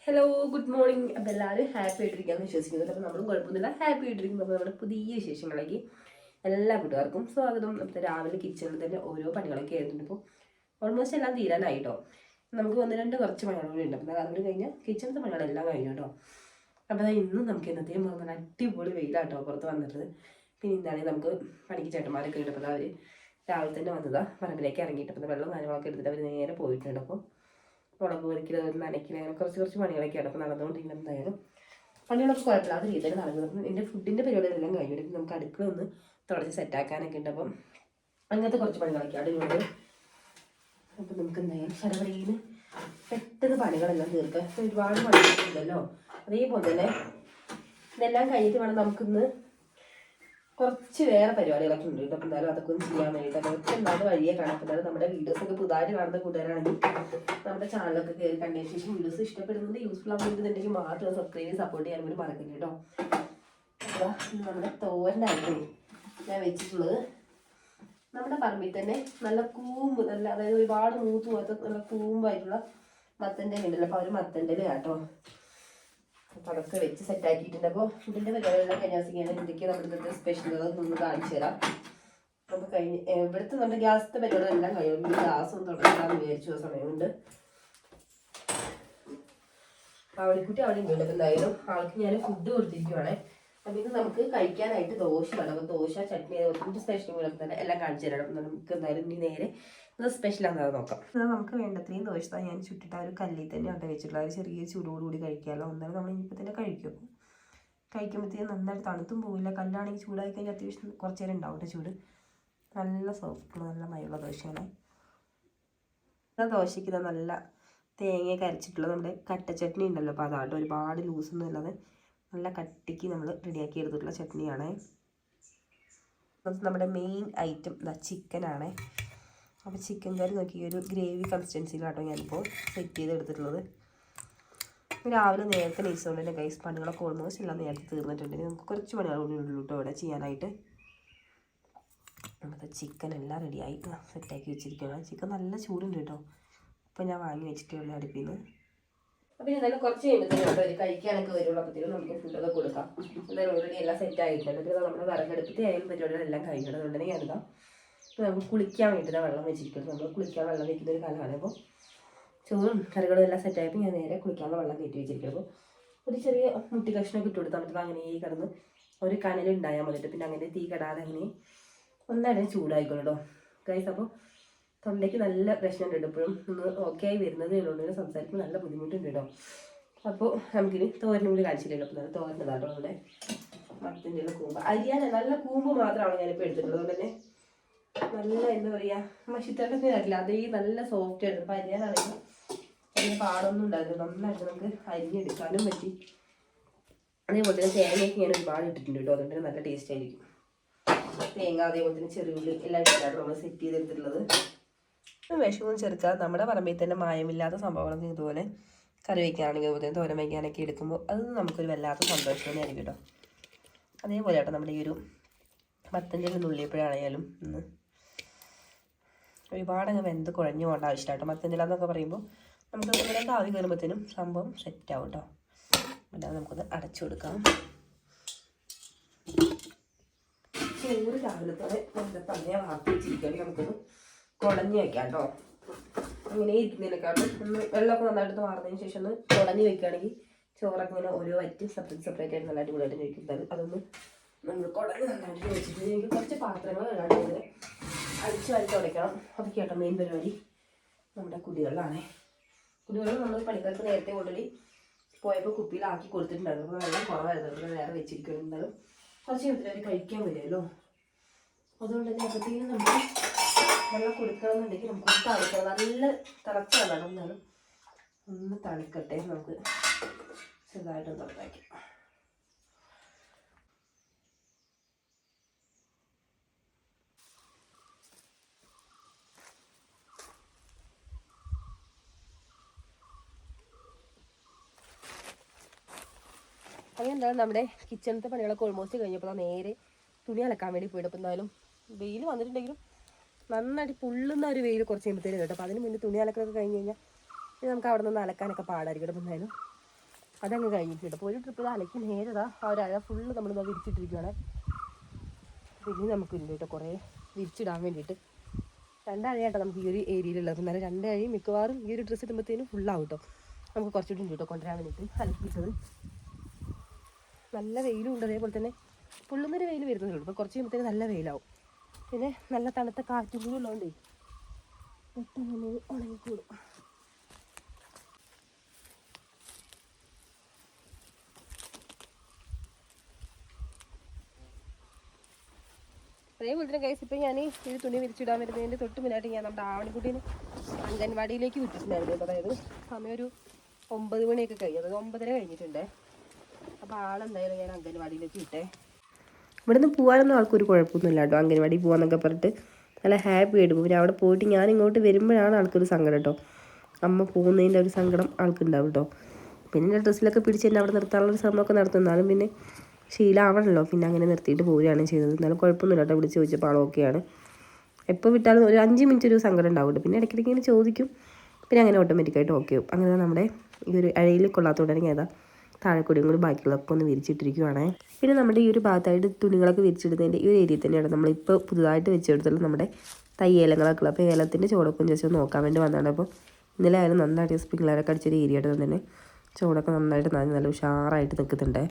Hello good morning. അപ്പോൾ എല്ലാവരും happy ആയിട്ടിരിക്കാമെന്ന് വിശ്വസിക്കുന്നുണ്ട്. അപ്പോൾ നമ്മളും കുഴപ്പമൊന്നുമില്ല, ഹാപ്പി ആയിട്ടിരിക്കും. അപ്പോൾ നമ്മുടെ പുതിയ വിശേഷങ്ങളിലേക്ക് എല്ലാ കൂട്ടുകാർക്കും സ്വാഗതം. അപ്പോൾ രാവിലെ കിച്ചണിൽ തന്നെ ഓരോ പണികളൊക്കെ ആയിരുന്നു. ഇപ്പോൾ ഓൾമോസ്റ്റ് എല്ലാം തീരാനായിട്ടോ. നമുക്ക് കുറച്ച് പണികളുകൂടി ഉണ്ട്. അപ്പോൾ അതുകൊണ്ട് കഴിഞ്ഞാൽ കിച്ചണിൻ്റെ പണികളെല്ലാം കഴിഞ്ഞു കേട്ടോ. അപ്പോൾ ഇന്നും നമുക്ക് എന്നത്തെയും പറഞ്ഞാൽ അടിപൊളി വെയിലാട്ടോ പുറത്ത് വന്നിട്ടത്. പിന്നെ ഇന്നാണെങ്കിൽ നമുക്ക് പണിക്ക് ചേട്ടന്മാരൊക്കെ ഉണ്ട്. അപ്പോൾ അവർ രാവിലെ തന്നെ വന്നതാണ് പറമ്പിലേക്ക് ഇറങ്ങിയിട്ട്. അപ്പോൾ വെള്ളം കാര്യങ്ങളൊക്കെ എടുത്തിട്ട് അവർ നേരെ പോയിട്ടുണ്ട്. അപ്പോൾ മുളക് പൊരിക്കൽ, നനയ്ക്കൽ, അങ്ങനെ കുറച്ച് പണികളൊക്കെയാണ് അപ്പോൾ നടന്നുകൊണ്ടിരിക്കുന്നത്. എന്തായാലും പണികളൊക്കെ കുഴപ്പമില്ലാത്ത രീതിയിൽ നടക്കുന്നത്. എൻ്റെ ഫുഡിൻ്റെ പരിപാടികളെല്ലാം കഴിഞ്ഞിട്ട് നമുക്ക് അടുക്കള ഒന്ന് തുടച്ച് സെറ്റാക്കാനൊക്കെ ഉണ്ട്. അപ്പം അങ്ങനത്തെ കുറച്ച് പണികളൊക്കെയാണ് ഉള്ളത്. അപ്പം നമുക്ക് എന്തായാലും ശരവഴിയിൽ പെട്ടെന്ന് പണികളെല്ലാം തീർക്കാം. ഒരുപാട് പണികളുണ്ടല്ലോ. അതേപോലെ തന്നെ ഇതെല്ലാം കഴിഞ്ഞിട്ട് വേണം നമുക്കിന്ന് കുറച്ച് വേറെ പരിപാടികളൊക്കെ ഉണ്ട്. അപ്പം എന്തായാലും അതൊക്കെ ഒന്ന് ചെയ്യാൻ വേണ്ടിയിട്ട് അതൊക്കെ എന്തായാലും വഴിയെ കാണാം. എന്നാലും നമ്മുടെ വീഡിയോസൊക്കെ പുതുതായിട്ട് കാണുന്ന കൂട്ടുകാരാണെങ്കിൽ നമ്മുടെ ചാനലൊക്കെ കയറി കണ്ടതിന് ശേഷം വീഡിയോസ് ഇഷ്ടപ്പെടുന്നത് യൂസ്ഫുൾ ആകുന്നുണ്ടെങ്കിൽ മാത്രം സബ്സ്ക്രൈബ് ചെയ്ത് സപ്പോർട്ട് ചെയ്യാൻ വേണ്ടി മറക്കില്ല കേട്ടോ. അപ്പോൾ നമ്മുടെ തോരനായിട്ട് ഞാൻ വെച്ചിട്ടുള്ളത് നമ്മുടെ പറമ്പിൽ തന്നെ നല്ല കൂമ്പ്, നല്ല അതായത് ഒരുപാട് മൂത്ത് പോകാത്ത നല്ല കൂമ്പായിട്ടുള്ള മത്തൻ്റെ ഉണ്ടല്ലോ. അപ്പോൾ അവർ മത്തൻ്റെ കേട്ടോ. അപ്പോൾ അതൊക്കെ വെച്ച് സെറ്റാക്കിയിട്ടുണ്ട്. അപ്പോൾ ഫുഡിൻ്റെ പരിപാടികളെല്ലാം കഴിഞ്ഞ ദിവസം എന്തൊക്കെയാണ് നമ്മുടെ ഇന്നത്തെ സ്പെഷ്യലുകൾ ഒന്ന് കാണിച്ചു തരാം. അപ്പോൾ ഇവിടുത്തെ നമ്മുടെ ഗ്യാസത്തെ പരിപാടികളെല്ലാം കഴിയും. ഗ്യാസ് ഒന്ന് തുടങ്ങാമെന്ന് വിചാരിച്ചു സമയമുണ്ട്. അവളിക്കുട്ടി അവിടെ ഉണ്ട്. അപ്പോൾ എന്തായാലും ആൾക്ക് ഞാൻ ഫുഡ് കൊടുത്തിരിക്കുവാണേ. അപ്പം ഇത് നമുക്ക് കഴിക്കാനായിട്ട് ദോശ വേണം. അപ്പോൾ ദോശ, ചട്നി, അതുപോലെ സ്പെഷ്യൽ കൂടെ തന്നെ എല്ലാം കാണിച്ചു തരണം. നമുക്ക് എന്തായാലും ഇനി നേരെ ഇത് സ്പെഷ്യലാണെന്ന് നോക്കാം. നമുക്ക് വേണ്ടത്രയും ദോശ ഞാൻ ചുട്ടിട്ട് ആ ഒരു കല്ലിൽ തന്നെ അട്ട വെച്ചിട്ടുള്ള ഒരു ചെറിയ ചൂടോടുകൂടി കഴിക്കാമല്ലോ. എന്നാലും നമ്മൾ ഇനിയിപ്പോൾ തന്നെ കഴിക്കും. കഴിക്കുമ്പോഴത്തേക്കും നന്നായിട്ട് തണുത്തും പോകില്ല. കല്ലാണെങ്കിൽ ചൂടായി കഴിഞ്ഞാൽ അത്യാവശ്യം കുറച്ച് നേരം ഉണ്ടാവും കേട്ടോ ചൂട്. നല്ല സോഫ്റ്റ്, നല്ല മയുള്ള ദോശയാണ്. ദോശയ്ക്ക് ഇതാ നല്ല തേങ്ങയൊക്കെ അരച്ചിട്ടുള്ള നമ്മുടെ കട്ട ചട്നി ഉണ്ടല്ലോ. അപ്പോൾ അതായിട്ട് ഒരുപാട് ലൂസൊന്നും ഇല്ലാതെ നല്ല കട്ടിക്ക് നമ്മൾ റെഡിയാക്കി എടുത്തിട്ടുള്ള ചട്നിയാണ്. നമ്മുടെ മെയിൻ ഐറ്റം ചിക്കനാണ്. അപ്പോൾ ചിക്കൻ കറി നോക്കി ഒരു ഗ്രേവി കൺസിസ്റ്റൻസിയിലാട്ടോ ഞാനിപ്പോൾ സെറ്റ് ചെയ്ത് എടുത്തിട്ടുള്ളത്. രാവിലെ നേരത്തെ നെയ്ച്ചുകൊണ്ട് തന്നെ ഗൈസ് പണികളൊക്കെ ഓൾമോസ്റ്റ് എല്ലാം നേരത്തെ തീർന്നിട്ടുണ്ടെങ്കിൽ നമുക്ക് കുറച്ച് പണികൾ കൂടി ഉള്ളൂ കേട്ടോ ഇവിടെ ചെയ്യാനായിട്ട്. നമ്മുടെ ചിക്കൻ എല്ലാം റെഡിയായി സെറ്റാക്കി വെച്ചിരിക്കുകയാണ്. ചിക്കൻ നല്ല ചൂടുണ്ട് കേട്ടോ. അപ്പോൾ ഞാൻ വാങ്ങി വെച്ചിട്ടുള്ള അടുപ്പിൽ നിന്ന്. അപ്പോൾ എന്തായാലും കുറച്ച് കഴിയുമ്പോഴത്തേക്കും ഒരു കഴിക്കാനൊക്കെ വരുള്ളൂ. അപ്പോഴത്തേക്കും നമുക്ക് ഫുഡൊക്കെ കൊടുക്കാം. എന്തായാലും ഓൾറെഡി എല്ലാം സെറ്റ് ആയിട്ടുണ്ട്. പിന്നെ നമ്മുടെ വിറകെടുപ്പത്തെ ആയാലും പരിപാടികളെല്ലാം കഴിഞ്ഞിട്ടുണ്ടെങ്കിൽ എന്താ നമുക്ക് കുളിക്കാൻ വേണ്ടിയിട്ട് വെള്ളം വെച്ചിരിക്കുന്നത്. നമ്മൾ കുളിക്കാൻ വെള്ളം വയ്ക്കുന്ന ഒരു കാലമാണ്. അപ്പോൾ ചോറും കറികളും എല്ലാം സെറ്റായപ്പോൾ ഞാൻ നേരെ കുളിക്കാനുള്ള വെള്ളം കയറ്റി വെച്ചിരിക്കുന്നത്. അപ്പോൾ ഒരു ചെറിയ മുട്ടി കഷ്ണമൊക്കെ ഇട്ട് കൊടുത്താൽ നമുക്ക് അങ്ങനെ കിടന്ന് ഒരു കനലുണ്ടായാൽ മതിട്ട്. പിന്നെ അങ്ങനെ തീ കെടാതെ അങ്ങനെ ഒന്നായിട്ട് ചൂടായിക്കോളൂ ഗൈസ്. അപ്പോൾ തൊണ്ടയ്ക്ക് നല്ല പ്രശ്നമുണ്ട് കേട്ടോ. ഇപ്പോഴും ഒന്ന് ഓക്കെ ആയി വരുന്നതേ ഉള്ളൂ. സംസാരിക്കുമ്പോൾ നല്ല ബുദ്ധിമുട്ടുണ്ട് കേട്ടോ. അപ്പോൾ നമുക്കിനി തോരനും കൂടി കാണിച്ചില്ലല്ലോ. അപ്പോൾ നല്ല തോരനതാട്ടോ നമ്മുടെ മത്തൻ്റെ കൂമ്പ്. അരിയാൻ നല്ല കൂമ്പ് മാത്രമാണ് ഞാനിപ്പോൾ എടുത്തിട്ടുള്ളത്. അതുകൊണ്ട് തന്നെ നല്ല എന്താ പറയുക മഷിത്തട്ടൊക്കെ ആയിട്ടില്ല. അതേ നല്ല സോഫ്റ്റ് ആയിരുന്നു. അപ്പോൾ അരിയാനാണെങ്കിൽ അതിന് പാടൊന്നും ഉണ്ടായിരുന്നു. നന്നായിട്ട് നമുക്ക് അരിഞ്ഞെടുക്കാനും പറ്റി. അതേപോലെ തന്നെ തേങ്ങയൊക്കെ ഞാൻ ഒരുപാട് ഇട്ടിട്ടുണ്ട് കേട്ടോ. അതുകൊണ്ട് നല്ല ടേസ്റ്റ് ആയിരിക്കും. തേങ്ങ അതേപോലെ തന്നെ ചെറുള്ളി എല്ലാം ഇട്ടിട്ടാണ് നമ്മൾ സെറ്റ് ചെയ്തെടുത്തിട്ടുള്ളത്. വിഷമവും ചെറുക്കുക നമ്മുടെ പറമ്പിൽ തന്നെ മായമില്ലാത്ത സംഭവങ്ങളൊക്കെ ഇതുപോലെ കറി വയ്ക്കുകയാണെങ്കിൽ അതുപോലെ തോരൻ വയ്ക്കാനൊക്കെ എടുക്കുമ്പോൾ അത് നമുക്കൊരു വല്ലാത്ത സന്തോഷം തന്നെയായിരിക്കും കേട്ടോ. അതേപോലെ കേട്ടോ നമ്മുടെ ഈ ഒരു മത്തൻ്റെ നുള്ളിയപ്പോഴാണെങ്കിലും ഇന്ന് ഒരുപാടങ്ങ് വെന്ത് കുഴഞ്ഞു പോകേണ്ട ആവശ്യമില്ല കേട്ടോ. മത്തൻ്റെ എന്നൊക്കെ പറയുമ്പോൾ നമുക്ക് ഇവിടെ ആവി കയറുമ്പോഴത്തേനും സംഭവം സെറ്റാവും കേട്ടോ. അല്ലാതെ നമുക്കൊന്ന് അടച്ചു കൊടുക്കാം. ചോറ് രാവിലെ തന്നെ നല്ല തന്നെ വാർത്തി വെച്ചിരിക്കുകയാണെങ്കിൽ നമുക്കൊന്ന് കുടഞ്ഞ് വയ്ക്കാം കേട്ടോ. അങ്ങനെ ഇരിക്കുന്നതിനെക്കാട്ടും ഒന്ന് വെള്ളമൊക്കെ നന്നായിട്ട് മാറുന്നതിന് ശേഷം ഒന്ന് കുടഞ്ഞ് വെക്കുകയാണെങ്കിൽ ചോറൊക്കെ ഇങ്ങനെ ഓരോ വറ്റ് സെപ്പറേറ്റ് ആയിട്ട് നല്ല അടിപൊളിയായിട്ട് കഴിക്കുന്നത്. അതൊന്ന് നമ്മൾ കുടഞ്ഞ് നന്നായിട്ട് വെച്ചിട്ട് എനിക്ക് കുറച്ച് പാത്രങ്ങൾ ഇങ്ങനെ അടിച്ച് വരച്ച് തുടയ്ക്കണം. അതൊക്കെ കേട്ടോ മെയിൻ പരിപാടി. നമ്മുടെ കുടികളിലാണേ. കുടികളിൽ നമ്മൾ പണിക്കാർക്ക് നേരത്തെ ഓൾറെഡി പോയപ്പോൾ കുപ്പിയിലാക്കി കൊടുത്തിട്ടുണ്ടായിരുന്നു. അപ്പോൾ വെള്ളം കുറവായിരുന്നു. വേറെ വെച്ചിരിക്കണം. എന്തായാലും കുറച്ച് കഴിഞ്ഞിട്ട് കഴിക്കാൻ വരുമല്ലോ. അതുകൊണ്ട് തന്നെ അപ്പോഴത്തേക്കും നമുക്ക് വെള്ളം കൊടുക്കണമെന്നുണ്ടെങ്കിൽ നമുക്ക് തളിക്കണം. നല്ല തിളച്ച വെള്ളം എന്നാലും ഒന്ന് തളിക്കട്ടെ. നമുക്ക് ചെറുതായിട്ടൊന്ന് തിളപ്പാക്കി. അങ്ങനെ എന്താണ് നമ്മുടെ കിച്ചണിലത്തെ പണികളൊക്കെ ഓൾമോസ്റ്റ് കഴിഞ്ഞപ്പോൾ നേരെ തുണി അലക്കാൻ വേണ്ടി പോയിട്ട്. അപ്പോൾ എന്തായാലും വെയിൽ വന്നിട്ടുണ്ടെങ്കിലും നന്നായിട്ട് പൊള്ളുന്ന ഒരു വെയിൽ കുറച്ച് കഴിയുമ്പോഴത്തേനും കേട്ടോ. അപ്പോൾ അതിന് മുന്നേ തുണി അലക്കൊക്കെ കഴിഞ്ഞ് കഴിഞ്ഞാൽ നമുക്ക് അവിടെ നിന്ന് അലക്കാനൊക്കെ പാടായിരിക്കും. അപ്പോൾ എന്തായാലും അതങ്ങ് കഴിഞ്ഞിട്ടുണ്ട്. അപ്പോൾ ഒരു ട്രിപ്പ് അലക്കി നേരതാ ആ ഒരു അഴ ഫുള്ള് നമ്മളിത് വിരിച്ചിട്ടിരിക്കുകയാണ്. പിന്നെ നമുക്കുണ്ട് കേട്ടോ കുറേ വിരിച്ചിടാൻ വേണ്ടിയിട്ട്. രണ്ടഴയാട്ടോ നമുക്ക് ഈ ഒരു ഏരിയയിലുള്ളത്. എന്നാലും രണ്ടഴയും മിക്കവാറും ഈ ഒരു ഡ്രസ്സ് ഇടുമ്പോഴത്തേനും ഫുള്ളാവും കേട്ടോ. നമുക്ക് കുറച്ചുകൂടി ഉണ്ട് കേട്ടോ കൊണ്ടുവരാൻ വേണ്ടിയിട്ട് അലക്കിയിട്ടത്. നല്ല വെയിലും ഉണ്ട്, അതേപോലെ തന്നെ പൊള്ളുന്നൊരു വെയിൽ വരുന്നതേ ഉള്ളൂ. അപ്പോൾ കുറച്ച് കഴിയുമ്പോഴത്തേന് നല്ല വെയിലാവും. പിന്നെ നല്ല തണുത്ത കാറ്റും കൂടി ഉള്ളതുകൊണ്ടേ പെട്ടെന്ന് ഉണങ്ങിക്കൂടും. അതേപോലെ തന്നെ കൈസ് ഇപ്പം ഞാൻ ഈ തുണി വിരിച്ചിടാൻ വരുന്നതിൻ്റെ തൊട്ട് മുന്നായിട്ട് ഞാൻ നമ്മുടെ ആവണിക്കുട്ടീനെ അംഗൻവാടിയിലേക്ക് വിട്ടിട്ടുണ്ടായിരുന്നു. അതായത് സമയം ഒരു 9 മണിയൊക്കെ കഴിഞ്ഞു, അതായത് 9:30 കഴിഞ്ഞിട്ടുണ്ട്. അപ്പോൾ ആളെന്തായാലും ഞാൻ അംഗൻവാടിയിലേക്ക് വിട്ടേ. ഇവിടെ നിന്ന് പോകാനൊന്നും ആൾക്കൊരു കുഴപ്പമൊന്നുമില്ല കേട്ടോ. അംഗൻവാടി പോകാമെന്നൊക്കെ പറഞ്ഞിട്ട് നല്ല ഹാപ്പി ആയിട്ട് പോകും. പിന്നെ അവിടെ പോയിട്ട് ഞാൻ ഇങ്ങോട്ട് വരുമ്പോഴാണ് ആൾക്കൊരു സങ്കടം കേട്ടോ. അമ്മ പോകുന്നതിൻ്റെ ഒരു സങ്കടം ആൾക്കുണ്ടാവും കേട്ടോ. പിന്നെ എൻ്റെ ഡ്രസ്സിലൊക്കെ പിടിച്ച് എന്നെ അവിടെ നിർത്താനുള്ളൊരു ശ്രമമൊക്കെ നടത്തുന്നാലും പിന്നെ ശീലമാവണല്ലോ. പിന്നെ അങ്ങനെ നിർത്തിയിട്ട് പോവുകയാണ് ചെയ്തത്. എന്നാലും കുഴപ്പമൊന്നുമില്ല കേട്ടോ. വിളിച്ച് ചോദിച്ചപ്പോൾ ആളൊക്കെയാണ്. എപ്പോൾ വിട്ടാലും ഒരു 5 മിനിറ്റ് ഒരു സങ്കടം ഉണ്ടാവുന്നുണ്ട്. പിന്നെ ഇടയ്ക്കിടയ്ക്ക് ഇങ്ങനെ ചോദിക്കും. പിന്നെ അങ്ങനെ ഓട്ടോമാറ്റിക്കായിട്ട് ഓക്കെ ആവും. അങ്ങനെ നമ്മുടെ ഈ ഒരു അഴയിൽ കൊള്ളാത്തതുകൊണ്ടാണെങ്കിൽ ഏതാ താഴെക്കൂടിയും കൂടി ബാക്കിയുള്ളതൊക്കെ ഒന്ന് വിരിച്ചിട്ടിരിക്കുവാണ്. പിന്നെ നമ്മുടെ ഈ ഒരു ഭാഗത്തായിട്ട് തുണികളൊക്കെ വിരിച്ചിടുന്നതിൻ്റെ ഈ ഒരു ഏരിയയിൽ തന്നെയാണ് നമ്മളിപ്പോൾ പുതുതായിട്ട് വെച്ചെടുത്തുള്ള നമ്മുടെ തയ്യേലങ്ങളൊക്കെ ഉള്ളത്. അപ്പോൾ ഏലത്തിൻ്റെ ചോടൊക്കെ ജസ്റ്റ് നോക്കാൻ വേണ്ടി വന്നതാണ്. അപ്പോൾ ഇന്നലെ ആയാലും നന്നായിട്ട് സ്പ്രിംഗ്ലറൊക്കെ അടിച്ചൊരു ഏരിയ ആയിട്ട് തന്നെ ചോടൊക്കെ നന്നായിട്ട് നല്ല ഉഷാറായിട്ട് നിൽക്കുന്നുണ്ട്.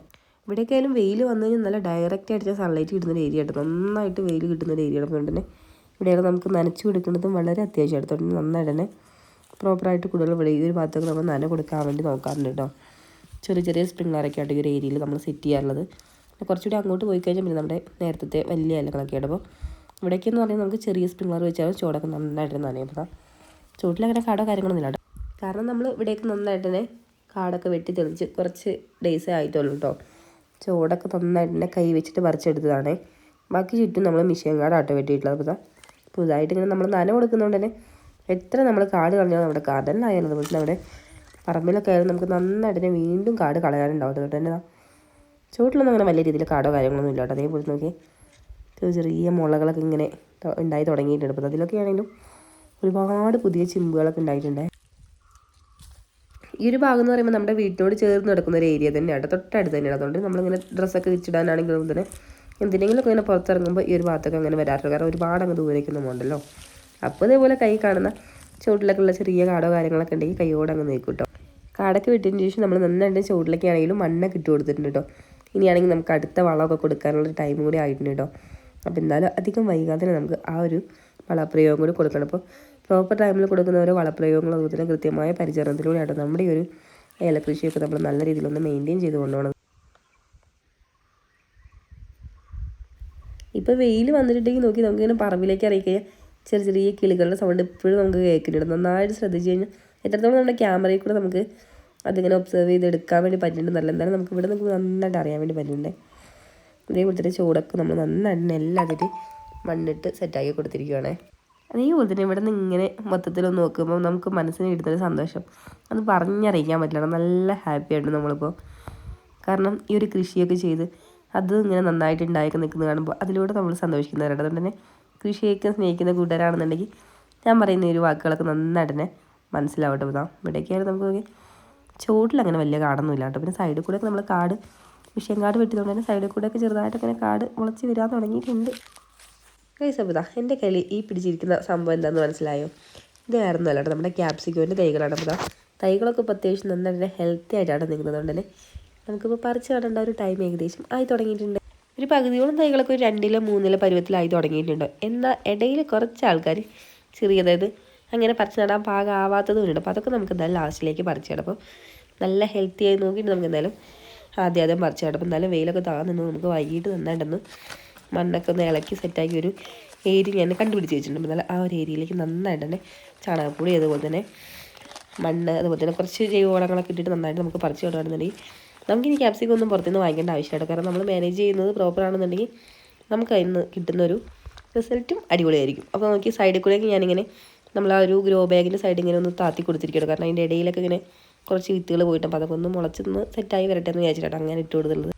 ഇവിടെയൊക്കെ ആയാലും വെയിൽ വന്നു കഴിഞ്ഞാൽ നല്ല ഡയറക്റ്റ് ആയിട്ട് സൺലൈറ്റ് കിട്ടുന്നൊരു ഏരിയ ആയിട്ട് നന്നായിട്ട് വെയിൽ കിട്ടുന്നൊരു ഏരിയ ആണ്. അതുകൊണ്ട് തന്നെ ഇവിടെയൊക്കെ നമുക്ക് നനച്ചു കൊടുക്കുന്നതും വളരെ അത്യാവശ്യമാണ്. അതുകൊണ്ട് നന്നായിട്ട് തന്നെ പ്രോപ്പറായിട്ട് കൂടുതൽ ഇവിടെ ഈ ഒരു ഭാഗത്തൊക്കെ നമ്മൾ നന കൊടുക്കാൻ വേണ്ടി നോക്കാറുണ്ട് കേട്ടോ. ചെറിയ ചെറിയ സ്പ്രിംഗ്ലറൊക്കെ ആയിട്ട് ഈ ഒരു ഏരിയയിൽ നമ്മൾ സെറ്റ് ചെയ്യാറുള്ളത്. കുറച്ചുകൂടി അങ്ങോട്ട് പോയി കഴിഞ്ഞാൽ പിന്നെ നമ്മുടെ നേരത്തെ വലിയ ഇലകളൊക്കെ ആണ്. അപ്പോൾ ഇവിടേക്കെന്ന് പറഞ്ഞാൽ നമുക്ക് ചെറിയ സ്പ്രിംഗ്ലർ വെച്ചാൽ ചോടൊക്കെ നന്നായിട്ട് നനയും. അപ്പോൾ ചോട്ടിലങ്ങനെ കാടോ കാര്യങ്ങളൊന്നുമില്ല കേട്ടോ. കാരണം നമ്മൾ ഇവിടേക്ക് നന്നായിട്ട് തന്നെ കാടൊക്കെ വെട്ടി തെളിച്ച് കുറച്ച് ഡേയ്സേ ആയിട്ടുള്ളൂ കേട്ടോ. ചോടൊക്കെ നന്നായിട്ട് തന്നെ കൈ വെച്ചിട്ട് പറിച്ചെടുത്തതാണ്. ബാക്കി ചുറ്റും നമ്മൾ മിഷ്യൻ കാട് ആട്ടോ വെട്ടിയിട്ടുള്ളത്. അപ്പോൾ പുതുതായിട്ട് ഇങ്ങനെ നമ്മൾ നന കൊടുക്കുന്നതുകൊണ്ട് തന്നെ എത്ര നമ്മൾ കാട് കളഞ്ഞാൽ നമ്മുടെ കാർഡനിലായാലും അതുപോലെ നമ്മുടെ പറമ്പിലൊക്കെ ആയാലും നമുക്ക് നന്നായിട്ട് തന്നെ വീണ്ടും കാട് കളയാനുണ്ടാവും. അതുകൊണ്ട് തന്നെ ചുവട്ടിലൊന്നും അങ്ങനെ വലിയ രീതിയിൽ കാടോ കാര്യങ്ങളൊന്നും ഇല്ല കേട്ടോ. അതേപോലെ നോക്കി ചെറിയ മുളകളൊക്കെ ഇങ്ങനെ ഉണ്ടായി തുടങ്ങിയിട്ടുണ്ട്. അപ്പോൾ അതിലൊക്കെ ആണെങ്കിലും ഒരുപാട് പുതിയ ചിമ്പുകളൊക്കെ ഉണ്ടായിട്ടുണ്ട്. ഈ ഒരു ഭാഗം എന്ന് പറയുമ്പോൾ നമ്മുടെ വീട്ടിനോട് ചേർന്ന് നടക്കുന്ന ഒരു ഏരിയ തന്നെയാണ്, തൊട്ടടുത്ത് തന്നെയാണ്. അതുകൊണ്ട് നമ്മളിങ്ങനെ ഡ്രസ്സൊക്കെ വിരിച്ചിടാനാണെങ്കിലും തന്നെ എന്തിനെങ്കിലുമൊക്കെ ഇങ്ങനെ പുറത്തിറങ്ങുമ്പോൾ ഈ ഒരു ഭാഗത്തൊക്കെ അങ്ങനെ വരാറുണ്ട്. കാരണം ഒരുപാട് അങ്ങ് ദൂരേക്കൊന്നും പോകണ്ടല്ലോ. അപ്പോൾ ഇതേപോലെ കൈ കാണുന്ന ചുവട്ടിലൊക്കെ ഉള്ള ചെറിയ കാടോ കാര്യങ്ങളൊക്കെ ഉണ്ടെങ്കിൽ കൈയോടെ അങ്ങ് നീക്കും കേട്ടോ. കാടൊക്കെ വിട്ടതിന് ശേഷം നമ്മൾ നന്നായിട്ട് ചുവട്ടിലൊക്കെ ആണെങ്കിലും മണ്ണൊക്കെ ഇട്ട് കൊടുത്തിട്ടുണ്ട് കേട്ടോ. ഇനിയാണെങ്കിൽ നമുക്ക് അടുത്ത വളമൊക്കെ കൊടുക്കാനുള്ള ടൈം കൂടി ആയിട്ടുണ്ട് കേട്ടോ. അപ്പോൾ എന്തായാലും അധികം വൈകാതെ തന്നെ നമുക്ക് ആ ഒരു വളപ്രയോഗം കൂടി കൊടുക്കണം. അപ്പോൾ പ്രോപ്പർ ടൈമിൽ കൊടുക്കുന്ന ഓരോ വളപ്രയോഗങ്ങളും അതുപോലെ തന്നെ കൃത്യമായ പരിചരണത്തിലൂടെയാണ് നമ്മുടെ ഈ ഒരു ഏലകൃഷിയൊക്കെ നമ്മൾ നല്ല രീതിയിലൊന്ന് മെയിൻറ്റെയിൻ ചെയ്ത് കൊണ്ടുപോകണം. ഇപ്പോൾ വെയിൽ വന്നിട്ടുണ്ടെങ്കിൽ നോക്കി നമുക്കിങ്ങനെ പറമ്പിലേക്ക് ഇറങ്ങിക്കഴിഞ്ഞാൽ ചെറിയ ചെറിയ കിളികളുടെ സൗണ്ട് ഇപ്പോഴും നമുക്ക് കേൾക്കുന്നുണ്ട്. നന്നായിട്ട് ശ്രദ്ധിച്ച് കഴിഞ്ഞാൽ എത്രത്തോളം നമ്മുടെ ക്യാമറയിൽ കൂടെ നമുക്ക് അതിങ്ങനെ ഒബ്സർവ് ചെയ്തെടുക്കാൻ വേണ്ടി പറ്റുന്നുണ്ടെന്നല്ല, എന്തായാലും നമുക്ക് ഇവിടെ നമുക്ക് നന്നായിട്ട് അറിയാൻ വേണ്ടി പറ്റുന്നുണ്ട്. അതേപോലെ തന്നെ ചൂടൊക്കെ നമ്മൾ നന്നായിട്ട് എല്ലാത്തിട്ട് മണ്ണിട്ട് സെറ്റാക്കി കൊടുത്തിരിക്കുകയാണ്. അതേപോലെ തന്നെ ഇവിടെ നിന്ന് ഇങ്ങനെ മൊത്തത്തിലൊന്ന് നോക്കുമ്പോൾ നമുക്ക് മനസ്സിന് കിട്ടുന്നൊരു സന്തോഷം അത് പറഞ്ഞറിയിക്കാൻ പറ്റില്ല. നല്ല ഹാപ്പിയായിട്ട് നമ്മളിപ്പോൾ, കാരണം ഈ ഒരു കൃഷിയൊക്കെ ചെയ്ത് അത് ഇങ്ങനെ നന്നായിട്ട് ഉണ്ടാക്കി നിൽക്കുന്നത് കാണുമ്പോൾ അതിലൂടെ നമ്മൾ സന്തോഷിക്കുന്നവരുണ്ട്. അതുകൊണ്ട് തന്നെ കൃഷിയൊക്കെ സ്നേഹിക്കുന്ന കൂട്ടുകാരാണെന്നുണ്ടെങ്കിൽ ഞാൻ പറയുന്ന ഈ ഒരു വാക്കുകളൊക്കെ നന്നായിട്ട് തന്നെ മനസ്സിലാവട്ടെ. ഇവിടേക്കാണ് നമുക്ക് ചുവട്ടിൽ അങ്ങനെ വലിയ കാടൊന്നും ഇല്ല കേട്ടോ. പിന്നെ സൈഡിൽ കൂടെയൊക്കെ നമ്മൾ കാട് വിഷയം കാട് വെട്ടിയതുകൊണ്ട് തന്നെ സൈഡിൽ കൂടെയൊക്കെ ചെറുതായിട്ടൊക്കെ ഇങ്ങനെ കാട് മുളച്ച് വരാൻ തുടങ്ങിയിട്ടുണ്ട്. കൈസബിതാ എൻ്റെ കയ്യിൽ ഈ പിടിച്ചിരിക്കുന്ന സംഭവം എന്താണെന്ന് മനസ്സിലായോ? ഇത് വേറൊന്നും അല്ല കേട്ടോ, നമ്മുടെ ക്യാപ്സിക്കോൻ്റെ തൈകളാണ്. അപ്പോൾ തൈകളൊക്കെ ഇപ്പോൾ അത്യാവശ്യം നന്നായിട്ട് ഹെൽത്തി ആയിട്ടാണ് നിൽക്കുന്നത്. അതുകൊണ്ട് തന്നെ നമുക്കിപ്പോൾ പറിച്ച് കാണേണ്ട ഒരു ടൈം ഏകദേശം ആയി തുടങ്ങിയിട്ടുണ്ട്. ഒരു പകുതിയോളം തൈകളൊക്കെ ഒരു 2 3 പരുവത്തിലായി തുടങ്ങിയിട്ടുണ്ട്. എന്നാൽ ഇടയിൽ കുറച്ച് ആൾക്കാർ ചെറിയ, അതായത് അങ്ങനെ പറിച്ച് നടാൻ പാകമാവാത്തതും ഉണ്ട്. അപ്പോൾ അതൊക്കെ നമുക്ക് എന്തായാലും ലാസ്റ്റിലേക്ക് പറിച്ച് നടാം. അപ്പോൾ നല്ല ഹെൽത്തി ആയി നോക്കിയിട്ട് നമുക്ക് എന്തായാലും ആദ്യം പറിച്ച് നടാം. അപ്പോൾ എന്തായാലും വെയിലൊക്കെ താഴ്ന്നു നമുക്ക് വൈകിട്ട് നന്നായിട്ടൊന്ന് മണ്ണൊക്കെ ഒന്ന് ഇളക്കി സെറ്റാക്കി ഒരു ഏരിയ ഞാൻ കണ്ടുപിടിച്ച് വെച്ചിട്ടുണ്ട്. അപ്പോൾ ആ ഒരു ഏരിയയിലേക്ക് നന്നായിട്ട് തന്നെ ചാണകപ്പൊടി അതുപോലെ തന്നെ മണ്ണ് അതുപോലെ തന്നെ കുറച്ച് ജൈവവളങ്ങളൊക്കെ ഇട്ടിട്ട് നന്നായിട്ട് നമുക്ക് പറിച്ച് നടുകയാണെന്നുണ്ടെങ്കിൽ നമുക്കിനി ക്യാപ്സിക്കം ഒന്നും പുറത്തുനിന്ന് വാങ്ങേണ്ട ആവശ്യമായിട്ട്, കാരണം നമ്മൾ മാനേജ് ചെയ്യുന്നത് പ്രോപ്പർ ആണെന്നുണ്ടെങ്കിൽ നമുക്ക് അതിൽ നിന്ന് കിട്ടുന്നൊരു റിസൾട്ടും അടിപൊളിയായിരിക്കും. അപ്പോൾ നമുക്ക് സൈഡിൽ കൂടെയൊക്കെ ഞാനിങ്ങനെ നമ്മൾ ആ ഒരു ഗ്രോ ബാഗിൻ്റെ സൈഡ് ഇങ്ങനെ ഒന്ന് താത്തി കൊടുത്തിരിക്കണം. കാരണം അതിൻ്റെ ഇടയിലൊക്കെ ഇങ്ങനെ കുറച്ച് വിത്തുകൾ പോയിട്ട് അപ്പോൾ അതൊക്കെ ഒന്ന് മുളച്ചൊന്ന് സെറ്റായി വരട്ടെ എന്ന് വിചാരിച്ചിട്ടാണ് അങ്ങനെ ഇട്ട് കൊടുത്തുള്ളത്.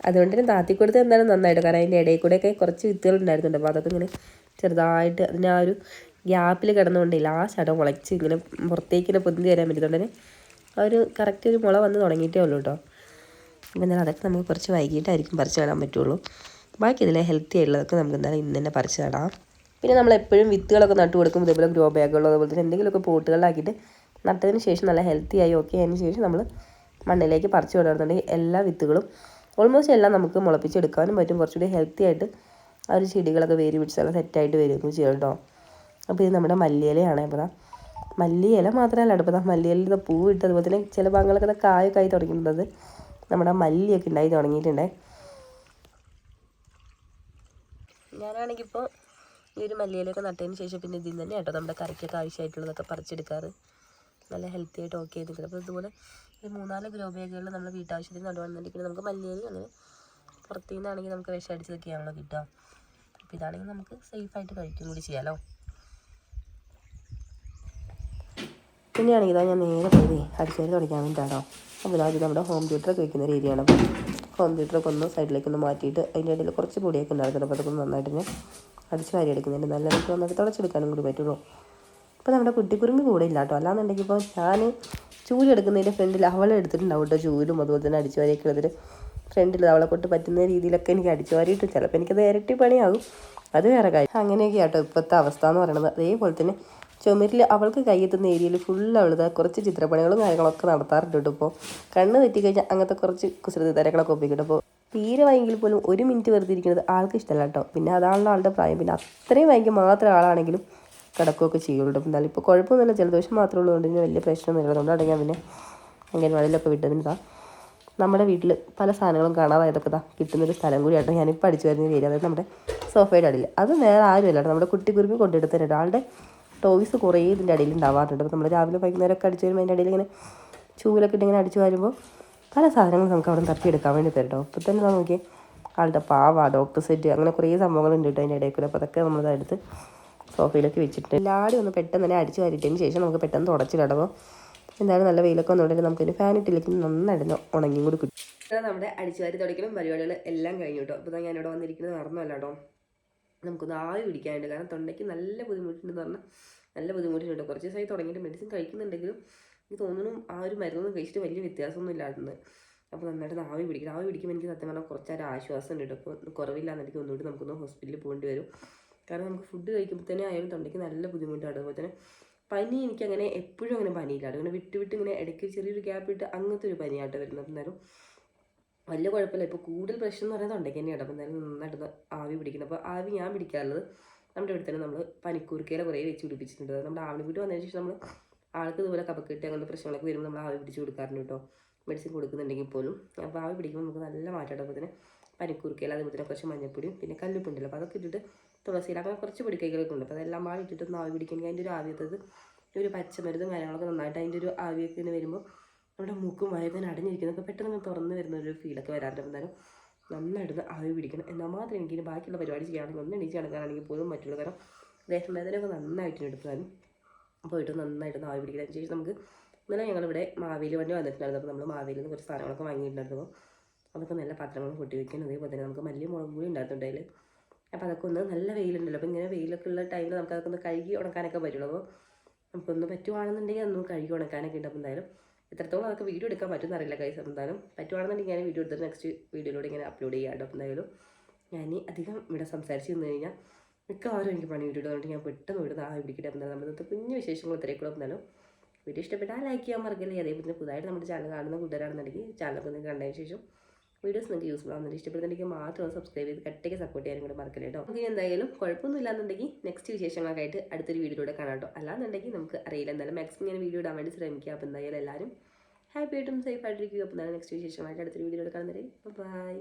അതുകൊണ്ട് തന്നെ താത്തി കൊടുത്ത് എന്തായാലും നന്നായിട്ട്, കാരണം അതിൻ്റെ ഇടയിൽ കൂടെയൊക്കെ കുറച്ച് വിത്തുകൾ ഉണ്ടായിരുന്നുണ്ട്. അപ്പോൾ അതൊക്കെ ഇങ്ങനെ ചെറുതായിട്ട് അതിന് ആ ഒരു ഗ്യാപ്പിൽ കിടന്നുകൊണ്ട് ലാസ്റ്റ് മുളച്ച് ഇങ്ങനെ പുറത്തേക്ക് ഇങ്ങനെ പൊന്തി വരാൻ പറ്റുന്നുണ്ട് തന്നെ ഒരു കറക്റ്റ് ഒരു മുള വന്ന് തുടങ്ങിയിട്ടേ ഉള്ളൂ കേട്ടോ. അപ്പോൾ എന്തായാലും അതൊക്കെ നമുക്ക് കുറച്ച് വൈകിട്ടായിരിക്കും പറിച്ച് നടാൻ പറ്റുള്ളൂ. ബാക്കി ഇതിലെ ഹെൽത്തി ആയിട്ടുള്ളതൊക്കെ നമുക്ക് എന്തായാലും ഇന്ന് തന്നെ പറിച്ച് നടാം. പിന്നെ നമ്മളെപ്പോഴും വിത്തുകളൊക്കെ നട്ടു കൊടുക്കുമ്പോൾ ഇതേപോലെ ഗ്രോ ബാഗുകളോ അതുപോലെ തന്നെ എന്തെങ്കിലുമൊക്കെ പോട്ടുകളിലാക്കിയിട്ട് നട്ടതിന് ശേഷം നല്ല ഹെൽത്തി ആയി ഓക്കെ അതിന് ശേഷം നമ്മൾ മണ്ണിലേക്ക് പറിച്ച് വിടുന്നുണ്ടെങ്കിൽ എല്ലാ വിത്തുകളും ഓൾമോസ്റ്റ് എല്ലാം നമുക്ക് മുളപ്പിച്ചെടുക്കാനും പറ്റും. കുറച്ചുകൂടി ഹെൽത്തി ആയിട്ട് ആ ഒരു ചെടികളൊക്കെ വേര് പിടിച്ചാൽ സെറ്റായിട്ട് വരുകയും ചെയ്യും കേട്ടോ. അപ്പോൾ ഇത് നമ്മുടെ മല്ലിയിലയാണ്. അപ്പോൾ മല്ലിയില മാത്രമല്ല ഇപ്പോൾ മല്ലിയില പൂവിട്ട് അതുപോലെ തന്നെ ചില ഭാഗങ്ങളൊക്കെ കായൊക്കെ ആയി തുടങ്ങിയിട്ടുള്ളത് നമ്മുടെ മല്ലിയൊക്കെ ഉണ്ടായി തുടങ്ങിയിട്ടുണ്ടേ. ഞാനാണെങ്കിൽ ഇപ്പോൾ ഈ ഒരു മല്ലിയിലൊക്കെ നട്ടതിന് ശേഷം പിന്നെ ഇതിൽ തന്നെ കേട്ടോ നമ്മുടെ കറിക്കൊക്കെ ആവശ്യമായിട്ടുള്ളതൊക്കെ പറിച്ചെടുക്കാറ്. നല്ല ഹെൽത്തി ആയിട്ട് ഓക്കെ ചെയ്ത് നിൽക്കുന്നത്. അപ്പോൾ ഇതുപോലെ ഒരു 3-4 ഗ്രോ ബാഗുകളിൽ നമ്മൾ വീട്ടാവശ്യത്തിന് നടുവാണെന്നുണ്ടെങ്കിൽ നമുക്ക് മല്ലിയില അങ്ങനെ പുറത്തു നിന്നാണെങ്കിൽ നമുക്ക് വിഷം അടിച്ചതൊക്കെയാണല്ലോ കിട്ടുക. അപ്പോൾ ഇതാണെങ്കിൽ നമുക്ക് സേഫായിട്ട് കഴിക്കും കൂടി ചെയ്യാമല്ലോ. പിന്നെയാണെങ്കിൽ ഇതാ ഞാൻ നേരെ പോയി അടിച്ചുവാരി തുടയ്ക്കാൻ വേണ്ടിയിട്ടാണോ. അപ്പോൾ ഇതാദ്യം നമ്മുടെ ഹോം തിയേറ്ററൊക്കെ വയ്ക്കുന്ന ഒരു ഏരിയയാണ്. അപ്പോൾ ഹോം തിയേറ്ററൊക്കെ ഒന്ന് സൈഡിലേക്കൊന്ന് മാറ്റിയിട്ട് അതിൻ്റെ ഇടയിൽ കുറച്ച് പൊടിയൊക്കെ ഉണ്ടായിരുന്നു. അപ്പോൾ അതൊക്കെ നന്നായിട്ട് ഞാൻ അടിച്ച് വാരി എടുക്കുന്നുണ്ട്. നല്ല നമുക്ക് നന്നായിട്ട് തുടച്ചെടുക്കാനും കൂടി പറ്റുള്ളൂ. അപ്പോൾ നമ്മുടെ കുട്ടിക്കുറുമ്പി കൂടെ ഇല്ല കേട്ടോ. അല്ലാന്നുണ്ടെങ്കിൽ ഇപ്പോൾ ഞാൻ ചൂല് എടുക്കുന്നതിൻ്റെ ഫ്രണ്ടിൽ അവളെ എടുത്തിട്ടുണ്ടാവും കേട്ടോ. ചൂലും അതുപോലെ തന്നെ അടിച്ചു വാരിയൊക്കെ എടുത്തിട്ട് ഫ്രണ്ടിൽ അവളെ കൊണ്ട് പറ്റുന്ന രീതിയിലൊക്കെ എനിക്ക് അടിച്ചു വാരിയിട്ട് ചിലപ്പോൾ എനിക്കത് ഇരട്ടി പണിയാകും. അത് വേറെ കാര്യം. അങ്ങനെയൊക്കെ ആട്ടോ ഇപ്പോഴത്തെ അവസ്ഥ എന്ന് പറയുന്നത്. അതേപോലെ തന്നെ ചുമരിൽ അവൾക്ക് കയ്യെത്തുന്ന ഏരിയയിൽ ഫുൾ അവളത് കുറച്ച് ചിത്രപ്പണികളും കാര്യങ്ങളൊക്കെ നടത്താറുണ്ട് കേട്ടോ. ഇപ്പോൾ കണ്ണ് തെറ്റിക്കഴിഞ്ഞാൽ അങ്ങനത്തെ കുറച്ച് കുസൃതി തരങ്ങളൊക്കെ ഒപ്പിക്കിട്ടും. അപ്പോൾ തീരെ വൈകിൽ പോലും 1 മിനിറ്റ് വെറുതെ ഇരിക്കുന്നത് ആൾക്ക് ഇഷ്ടമല്ല കേട്ടോ. പിന്നെ അതാണല്ലോ ആളുടെ പ്രായം. പിന്നെ അത്രയും വൈകി മാത്രം ആളാണെങ്കിലും കിടക്കുകയൊക്കെ ചെയ്യുള്ളൂ. എന്നാലും ഇപ്പോൾ കുഴപ്പമൊന്നുമില്ല, ജലദോഷം മാത്രമേ ഉള്ളൂ. കൊണ്ട് വലിയ പ്രശ്നമൊന്നുമില്ല. അതുകൊണ്ടാണ് ഞാൻ പിന്നെ അംഗൻവാടിയിലൊക്കെ വിട്ടതിന് നമ്മുടെ വീട്ടിൽ പല സാധനങ്ങളും കാണാതായതൊക്കെ കിട്ടുന്നൊരു സ്ഥലം കൂടിയാട്ടോ ഞാനിപ്പോൾ അടിച്ചു വരുന്ന ഏരിയ. അതായത് നമ്മുടെ സോഫയുടെ അടിയിൽ. അത് വേറെ ആരുമല്ല കേട്ടോ, നമ്മുടെ കുട്ടിക്കുരുമി കൊണ്ടെടുത്ത ഒരാളുടെ ടോയ്സ് കുറേ ഇതിൻ്റെ അടിയിൽ ഉണ്ടാവാറുണ്ട്. അപ്പോൾ നമ്മൾ രാവിലെ വൈകുന്നേരമൊക്കെ അടിച്ചു വരുമ്പോൾ അതിൻ്റെ അടിയിൽ ഇങ്ങനെ ചൂലൊക്കെ ഇട്ട് ഇങ്ങനെ അടിച്ചു വരുമ്പോൾ പല സാധനങ്ങളും നമുക്ക് അവിടെ തപ്പിയെടുക്കാൻ വേണ്ടി തരട്ടോ. അപ്പോൾ തന്നെ നോക്കിയേ ആളുടെ പാവ, ഡോക്ടർ സെറ്റ്, അങ്ങനെ കുറേ സംഭവങ്ങളുണ്ട് കേട്ടോ അതിൻ്റെ ഇടയിൽ കൂടെ. അപ്പോൾ അതൊക്കെ നമ്മളതെടുത്ത് സോഫയിലൊക്കെ വെച്ചിട്ട് എല്ലാവരും ഒന്ന് പെട്ടെന്ന് തന്നെ അടിച്ചു വാരിട്ടതിന് ശേഷം നമുക്ക് പെട്ടെന്ന് തുടച്ചിടപ്പോൾ എന്തായാലും നല്ല വെയിലൊക്കെ വന്നുകൊണ്ടെങ്കിൽ നമുക്കൊരു ഫാനിട്ടിലേക്ക് നന്നായിട്ട് ഉണങ്ങിയും കൂടി കിട്ടും. നമ്മുടെ അടിച്ചുവാരി തുടക്കലും പരിപാടികൾ എല്ലാം കഴിഞ്ഞു കേട്ടോ. അപ്പോൾ ഞാനിവിടെ വന്നിരിക്കുന്നത് നടന്നല്ല കേട്ടോ. നമുക്കൊന്ന് ആവി പിടിക്കാനുണ്ട്. കാരണം തൊണ്ടയ്ക്ക് നല്ല ബുദ്ധിമുട്ടുണ്ടെന്ന് പറഞ്ഞാൽ നല്ല ബുദ്ധിമുട്ടുണ്ട്. കുറച്ച് ദിവസമായി തുടങ്ങിയിട്ട് മെഡിസിൻ കഴിക്കുന്നുണ്ടെങ്കിലും എനിക്ക് തോന്നുന്നു ആ ഒരു മരുന്നൊന്നും കഴിച്ചിട്ട് വലിയ വ്യത്യാസമൊന്നും ഇല്ലായിരുന്നു. അപ്പോൾ നന്നായിട്ട് ആവി പിടിക്കണം. ആവി പിടിക്കുമ്പോൾ എനിക്ക് സത്യം പറഞ്ഞാൽ കുറച്ചൊരു ആശ്വാസം ഉണ്ട് കേട്ടോ. അപ്പോൾ കുറവില്ലാന്നെനിക്ക് ഒന്നുകൂടി നമുക്കൊന്ന് ഹോസ്പിറ്റലിൽ പോകേണ്ടി വരും. കാരണം നമുക്ക് ഫുഡ് കഴിക്കുമ്പോൾ തന്നെ ആയാലും തൊണ്ടയ്ക്ക് നല്ല ബുദ്ധിമുട്ടാണ്. അതുപോലെ തന്നെ പനി എനിക്കങ്ങനെ എപ്പോഴും അങ്ങനെ പനിയില്ല. അങ്ങനെ വിട്ട് ഇങ്ങനെ ഇടയ്ക്ക് ചെറിയൊരു ഗ്യാപ്പ് ഇട്ട് അങ്ങനത്തെ ഒരു പനിയായിട്ട് വരുന്നത്. എന്നാലും വലിയ കുഴപ്പമില്ല. ഇപ്പോൾ കൂടുതൽ പ്രശ്നം എന്ന് പറയുന്നത് തൊണ്ടയ്ക്ക് തന്നെയാണ്. അപ്പോൾ എന്തായാലും നന്നായിട്ട് ആവി പിടിക്കണം. അപ്പോൾ ആവി ഞാൻ പിടിക്കാറുള്ളത് നമ്മുടെ ഇവിടെ തന്നെ നമ്മൾ പനിക്കൂർക്കയില കുറേ വെച്ച് പിടിപ്പിച്ചിട്ടുണ്ട്. നമ്മുടെ ആവി വീട്ട് വന്നതിന് ശേഷം നമ്മൾ ആൾക്ക് ഇതുപോലെ കഫക്കെട്ട് അങ്ങനത്തെ പ്രശ്നങ്ങളൊക്കെ വരുമ്പോൾ നമ്മൾ ആവി പിടിച്ച് കൊടുക്കാറുണ്ട് കേട്ടോ, മെഡിസിൻ കൊടുക്കുന്നുണ്ടെങ്കിൽ പോലും. അപ്പോൾ ആവി പിടിക്കുമ്പോൾ നമുക്ക് നല്ല മാറ്റം. അപ്പോൾ തന്നെ പനിക്കൂർക്കയില, അതുപോലെ തന്നെ കുറച്ച് മഞ്ഞപ്പൊടിയും പിന്നെ കല്ലുപ്പുണ്ടല്ലോ, അപ്പോൾ അതൊക്കെ ഇട്ടിട്ട് തുളസിയില അങ്ങനെ കുറച്ച് പൊടിക്കൈകളൊക്കെ ഉണ്ട്. അപ്പോൾ അതെല്ലാം പാടി ഇട്ടിട്ട് ആവി പിടിക്കണമെങ്കിൽ അതിൻ്റെ ഒരു ആവിയത്തത് ഒരു പച്ചമരുന്നും കാര്യങ്ങളൊക്കെ നന്നായിട്ട് അതിൻ്റെ ഒരു ആവിയൊക്കെ ഇങ്ങനെ വരുമ്പോൾ നമ്മുടെ മൂക്കും വായൊക്കെ അടഞ്ഞിരിക്കുന്നതൊക്കെ പെട്ടെന്ന് തുറന്ന് വരുന്ന ഒരു ഫീലൊക്കെ വരാറുണ്ട്. എന്നാലും നന്നായിട്ട് ആവി പിടിക്കണം. എന്നാൽ മാത്രമേ എനിക്കിനി ബാക്കിയുള്ള പരിപാടി ചെയ്യുകയാണെങ്കിൽ ഒന്ന് എണീച്ച് നടക്കാനാണെങ്കിൽ പോലും പറ്റുള്ളൂ. കാരണം ദേഹം വേദനയൊക്കെ നന്നായിട്ട് എടുക്കാനും പോയിട്ട് നന്നായിട്ട് ആവി പിടിക്കണം. ശേഷം നമുക്ക് ഇന്നലെ ഞങ്ങളിവിടെ മാവേലി വണ്ടി വന്നിട്ടുണ്ടായിരുന്നു. അപ്പോൾ നമ്മൾ മാവേലിയിൽ നിന്ന് കുറച്ച് സാധനങ്ങളൊക്കെ വാങ്ങിയിട്ടുണ്ടായിരുന്നു. അതൊക്കെ നല്ല പാത്രങ്ങളും പൊട്ടി വയ്ക്കാൻ. അതേപോലെ തന്നെ നമുക്ക് മല്ലി മുളകും കൂടി ഉണ്ടായിരുന്നു അതിൽ. അപ്പോൾ അതൊക്കെ ഒന്ന് നല്ല വെയിലുണ്ടല്ലോ. അപ്പോൾ ഇങ്ങനെ വെയിലൊക്കെ ഉള്ള ടൈമിൽ നമുക്ക് അതൊക്കെ ഒന്ന് കഴുകി ഉണക്കാനൊക്കെ പറ്റുള്ളൂ. അപ്പോൾ നമുക്കൊന്ന് പറ്റുവാണെന്നുണ്ടെങ്കിൽ അതൊന്നും കഴുകി ഉണക്കാനൊക്കെ ഉണ്ട്. അപ്പോൾ എന്തായാലും എത്രത്തോളം അതൊക്കെ വീഡിയോ എടുക്കാൻ പറ്റുമെന്ന് അറിയില്ല കൈസ്. എന്തായാലും പറ്റുവാണെന്നുണ്ടെങ്കിൽ ഞാൻ വീഡിയോ എടുത്തിട്ട് നെക്സ്റ്റ് വീഡിയോയിലൂടെ ഇങ്ങനെ അപ്ലോഡ് ചെയ്യാം. അപ്പോൾ എന്തായാലും ഞാൻ അധികം ഇവിടെ സംസാരിച്ച് നിന്ന് കഴിഞ്ഞാൽ മിക്കവാറും എനിക്ക് പണി വീഡിയോ ഇടുന്നതുകൊണ്ട് ഞാൻ പെട്ടെന്ന് ഇവിടെ ആവി പിടിക്കട്ടെ. അപ്പോൾ നമ്മുടെ കുഞ്ഞു വിശേഷങ്ങൾ ഇത്രയൊക്കെ എന്നാലും വീഡിയോ ഇഷ്ടപ്പെട്ടാൽ ലൈക്ക് ചെയ്യാൻ മറക്കല്ലേ. അതേപോലെ തന്നെ പുതുതായിട്ട് നമ്മുടെ ചാനൽ കാണുന്ന കൂട്ടുകാരാണെന്നുണ്ടെങ്കിൽ ചാനലൊക്കെ ഒന്ന് കണ്ടതിന് ശേഷം വീഡിയോസ് നിങ്ങൾക്ക് യൂസ്ഫുൾ ആവുന്നുണ്ട് ഇഷ്ടപ്പെടുന്നുണ്ടെങ്കിൽ മാത്രം സബ്സ്ക്രൈബ് ചെയ്ത് കട്ടയ്ക്ക് സപ്പോർട്ട് ചെയ്യാനും കൂടെ മറക്കല്ലേ കേട്ടോ. നമുക്ക് എന്തായാലും കുഴപ്പമൊന്നും ഇല്ലാന്നുണ്ടെങ്കിൽ നെക്സ്റ്റ് വിശേഷങ്ങളൊക്കെ ആയിട്ട് അടുത്തൊരു വീഡിയോയിലൂടെ കാണാം കേട്ടോ. അല്ലാന്നുണ്ടെങ്കിൽ നമുക്ക് അറിയില്ല. എന്തായാലും മാക്സിമം ഞാൻ വീഡിയോ ഇടാൻ വേണ്ടി ശ്രമിക്കുക. അപ്പോൾ എന്തായാലും എല്ലാവരും ഹാപ്പി ആയിട്ടും സേഫ് ആയിട്ടിരിക്കുക. അപ്പോൾ എന്തായാലും നെക്സ്റ്റ് വിശേഷങ്ങളായിട്ട് അടുത്തൊരു വീഡിയോയിലൂടെ കാണുന്നവരെ ബൈ.